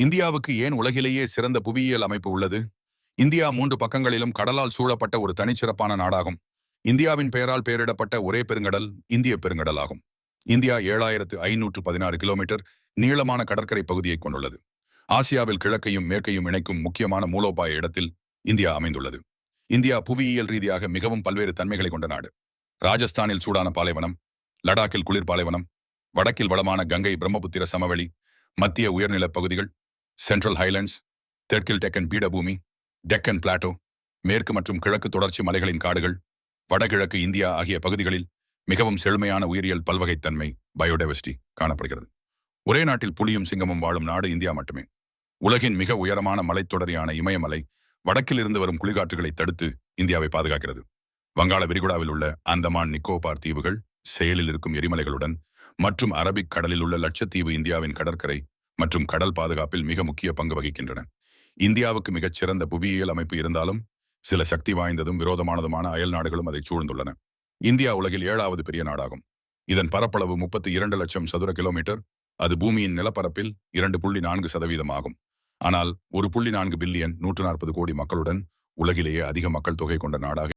இந்தியாவுக்கு ஏன் உலகிலேயே சிறந்த புவியியல் அமைப்பு உள்ளது? இந்தியா 3 பக்கங்களிலும் கடலால் சூழப்பட்ட ஒரு தனிச்சிறப்பான நாடாகும். இந்தியாவின் பெயரால் பெயரிடப்பட்ட ஒரே பெருங்கடல் இந்திய பெருங்கடல் ஆகும். இந்தியா 7516 கிலோமீட்டர் நீளமான கடற்கரை பகுதியை கொண்டுள்ளது. ஆசியாவில் கிழக்கையும் மேற்கையும் இணைக்கும் முக்கியமான மூலோபாய இடத்தில் இந்தியா அமைந்துள்ளது. இந்தியா புவியியல் ரீதியாக மிகவும் பல்வேறு தன்மைகளை கொண்ட நாடு. ராஜஸ்தானில் சூடான பாலைவனம், லடாக்கில் குளிர் பாலைவனம், வடக்கில் வளமான கங்கை பிரம்மபுத்திர சமவெளி, மத்திய உயர்நிலப் பகுதிகள், சென்ட்ரல் ஹைலண்ட்ஸ், தெற்கில் டெக்கன் பீடபூமி, டெக்கன் பிளாட்டோ, மேற்கு மற்றும் கிழக்கு தொடர்ச்சி மலைகளின் காடுகள், வடகிழக்கு இந்தியா ஆகிய பகுதிகளில் மிகவும் செழுமையான உயிரியல் பல்வகைத்தன்மை பயோடைவர்சிட்டி காணப்படுகிறது. ஒரே நாட்டில் புலியும் சிங்கமும் வாழும் நாடு இந்தியா மட்டுமே. உலகின் மிக உயரமான மலைத்தொடரியான இமயமலை வடக்கில் இருந்து வரும் குளிர்காற்றுகளை தடுத்து இந்தியாவை பாதுகாக்கிறது. வங்காள விரிகுடாவில் உள்ள அந்தமான் நிக்கோபார் தீவுகள் செயலில் இருக்கும் எரிமலைகளுடன் மற்றும் அரபிக் கடலில் உள்ள லட்சத்தீவு இந்தியாவின் கடற்கரை மற்றும் கடல் பாதுகாப்பில் மிக முக்கிய பங்கு வகிக்கின்றன. இந்தியாவுக்கு மிகச் சிறந்த புவியியல் அமைப்பு இருந்தாலும் சில சக்தி வாய்ந்ததும் விரோதமானதுமான அயல் நாடுகளும் அதை சூழ்ந்துள்ளன. இந்தியா உலகில் 7வது பெரிய நாடாகும். இதன் பரப்பளவு 32 லட்சம் சதுர கிலோமீட்டர். அது பூமியின் நிலப்பரப்பில் 2.4% ஆகும். ஆனால் 1.4 பில்லியன் 140 கோடி மக்களுடன் உலகிலேயே அதிக மக்கள் தொகை கொண்ட நாடாக